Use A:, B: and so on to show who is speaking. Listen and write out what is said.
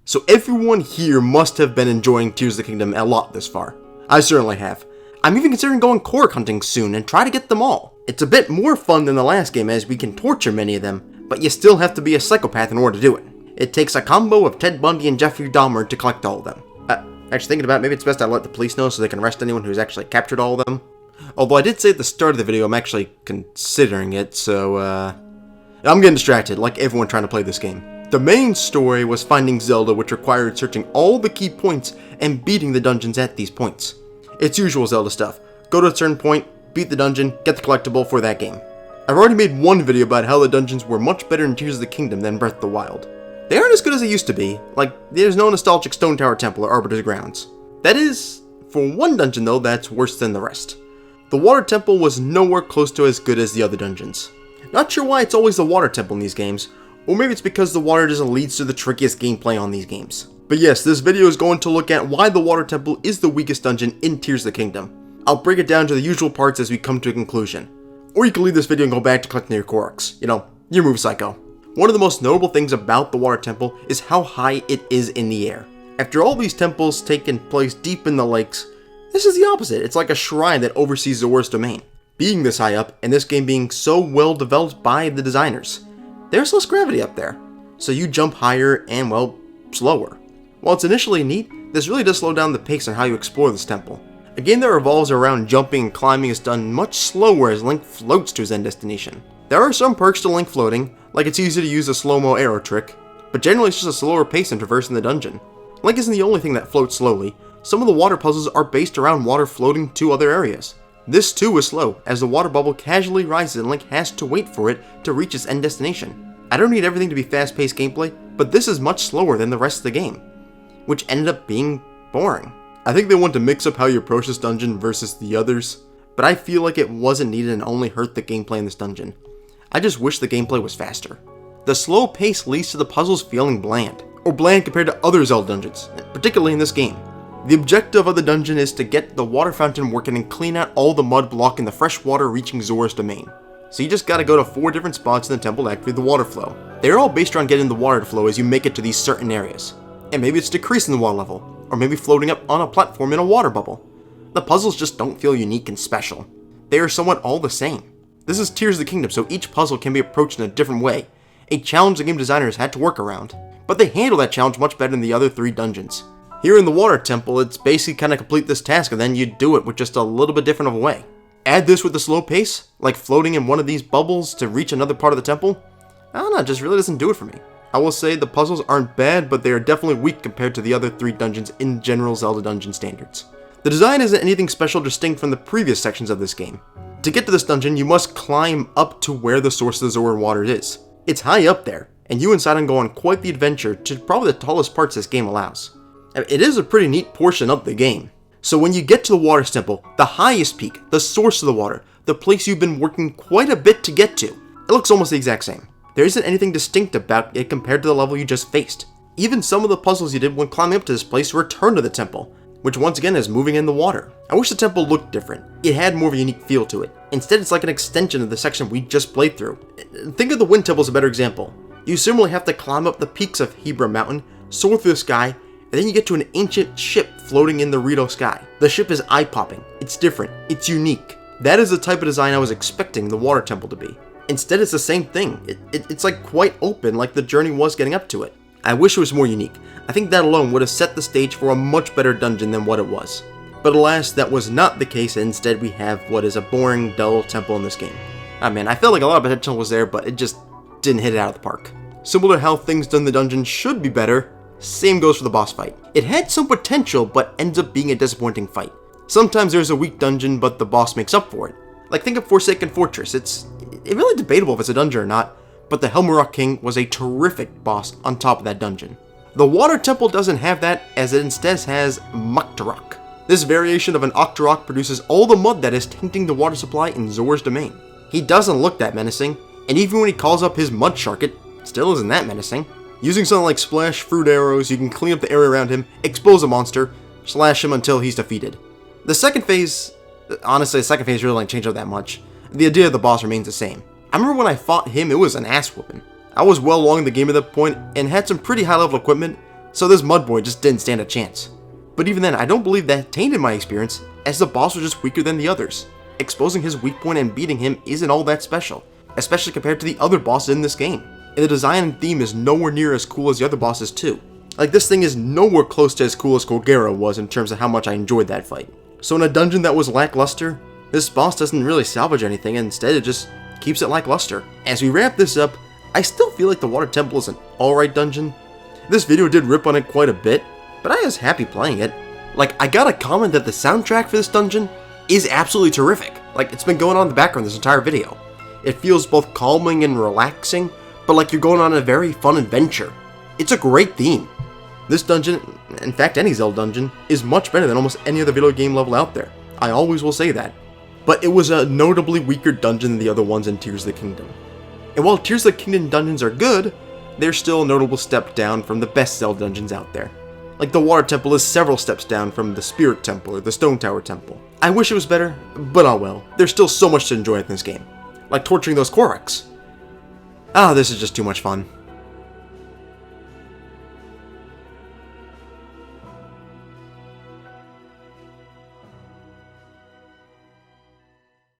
A: So everyone here must have been enjoying Tears of the Kingdom a lot this far. I certainly have. I'm even considering going Korok hunting soon and try to get them all. It's a bit more fun than the last game as we can torture many of them, but you still have to be a psychopath in order to do it. It takes a combo of Ted Bundy and Jeffrey Dahmer to collect all of them. Actually thinking about it, maybe it's best I let the police know so they can arrest anyone who's actually captured all of them. Although I did say at the start of the video I'm actually considering it, so I'm getting distracted like everyone trying to play this game. The main story was finding Zelda, which required searching all the key points and beating the dungeons at these points. It's usual Zelda stuff. Go to a certain point, beat the dungeon, get the collectible for that game. I've already made one video about how the dungeons were much better in Tears of the Kingdom than Breath of the Wild. They aren't as good as they used to be, like there's no nostalgic Stone Tower Temple or Arbiter's Grounds. That is, for one dungeon though, that's worse than the rest. The Water Temple was nowhere close to as good as the other dungeons. Not sure why it's always the Water Temple in these games, or maybe it's because the water just leads to the trickiest gameplay on these games. But yes, this video is going to look at why the Water Temple is the weakest dungeon in Tears of the Kingdom. I'll break it down to the usual parts as we come to a conclusion. Or you can leave this video and go back to collecting your Koroks. You know, your move psycho. One of the most notable things about the Water Temple is how high it is in the air. After all these temples taking place deep in the lakes, this is the opposite. It's like a shrine that oversees Zora's domain. Being this high up, and this game being so well developed by the designers, there's less gravity up there. So you jump higher and, well, slower. While it's initially neat, this really does slow down the pace on how you explore this temple. A game that revolves around jumping and climbing is done much slower as Link floats to his end destination. There are some perks to Link floating, like it's easy to use the slow-mo arrow trick, but generally it's just a slower pace in traversing the dungeon. Link isn't the only thing that floats slowly. Some of the water puzzles are based around water floating to other areas. This too is slow, as the water bubble casually rises and Link has to wait for it to reach its end destination. I don't need everything to be fast-paced gameplay, but this is much slower than the rest of the game, which ended up being boring. I think they want to mix up how you approach this dungeon versus the others, but I feel like it wasn't needed and only hurt the gameplay in this dungeon. I just wish the gameplay was faster. The slow pace leads to the puzzles feeling bland, or bland compared to other Zelda dungeons, particularly in this game. The objective of the dungeon is to get the water fountain working and clean out all the mud blocking the fresh water reaching Zora's domain. So you just gotta go to 4 different spots in the temple to activate the water flow. They're all based around getting the water to flow as you make it to these certain areas. And maybe it's decreasing the water level, or maybe floating up on a platform in a water bubble. The puzzles just don't feel unique and special. They are somewhat all the same. This is Tears of the Kingdom, so each puzzle can be approached in a different way, a challenge the game designers had to work around. But they handle that challenge much better than the other 3 dungeons. Here in the Water Temple, it's basically kind of complete this task and then you do it with just a little bit different of a way. Add this with the slow pace, like floating in one of these bubbles to reach another part of the temple. I don't know, it just really doesn't do it for me. I will say the puzzles aren't bad, but they are definitely weak compared to the other 3 dungeons in general Zelda dungeon standards. The design isn't anything special distinct from the previous sections of this game. To get to this dungeon, you must climb up to where the source of the Zora water is. It's high up there, and you and Sidon go on quite the adventure to probably the tallest parts this game allows. It is a pretty neat portion of the game. So when you get to the Water Temple, the highest peak, the source of the water, the place you've been working quite a bit to get to, it looks almost the exact same. There isn't anything distinct about it compared to the level you just faced. Even some of the puzzles you did when climbing up to this place return to the temple, which once again is moving in the water. I wish the temple looked different. It had more of a unique feel to it. Instead, it's like an extension of the section we just played through. Think of the Wind Temple as a better example. You similarly have to climb up the peaks of Hebra Mountain, soar through the sky, and then you get to an ancient ship floating in the Rito sky. The ship is eye-popping. It's different. It's unique. That is the type of design I was expecting the Water Temple to be. Instead, it's the same thing. It's like quite open, like the journey was getting up to it. I wish it was more unique. I think that alone would have set the stage for a much better dungeon than what it was. But alas, that was not the case, and instead we have what is a boring, dull temple in this game. Ah man, I felt like a lot of potential was there, but it just didn't hit it out of the park. Similar to how things done in the dungeon should be better, same goes for the boss fight. It had some potential, but ends up being a disappointing fight. Sometimes there's a weak dungeon, but the boss makes up for it. Like think of Forsaken Fortress. It's really debatable if it's a dungeon or not, but the Helmut King was a terrific boss on top of that dungeon. The Water Temple doesn't have that, as it instead has Muktarok. This variation of an Octorok produces all the mud that is tainting the water supply in Zora's domain. He doesn't look that menacing, and even when he calls up his mud shark, it still isn't that menacing. Using something like splash fruit arrows, you can clean up the area around him, expose a monster, slash him until he's defeated. The second phase, honestly, the second phase really didn't change up that much. The idea of the boss remains the same. I remember when I fought him, it was an ass whooping. I was well along in the game at that point and had some pretty high level equipment, so this mud boy just didn't stand a chance. But even then, I don't believe that tainted my experience, as the boss was just weaker than the others. Exposing his weak point and beating him isn't all that special, especially compared to the other bosses in this game. And the design and theme is nowhere near as cool as the other bosses too. Like, this thing is nowhere close to as cool as Golgara was in terms of how much I enjoyed that fight. So in a dungeon that was lackluster, this boss doesn't really salvage anything, and instead it just keeps it lackluster. As we wrap this up, I still feel like the Water Temple is an alright dungeon. This video did rip on it quite a bit, but I was happy playing it. Like, I gotta comment that the soundtrack for this dungeon is absolutely terrific. Like, it's been going on in the background this entire video. It feels both calming and relaxing, but like you're going on a very fun adventure. It's a great theme. This dungeon, in fact any Zelda dungeon, is much better than almost any other video game level out there. I always will say that. But it was a notably weaker dungeon than the other ones in Tears of the Kingdom. And while Tears of the Kingdom dungeons are good, they're still a notable step down from the best Zelda dungeons out there. Like, the Water Temple is several steps down from the Spirit Temple or the Stone Tower Temple. I wish it was better, but oh well. There's still so much to enjoy in this game. Like torturing those Koroks. Ah, this is just too much fun.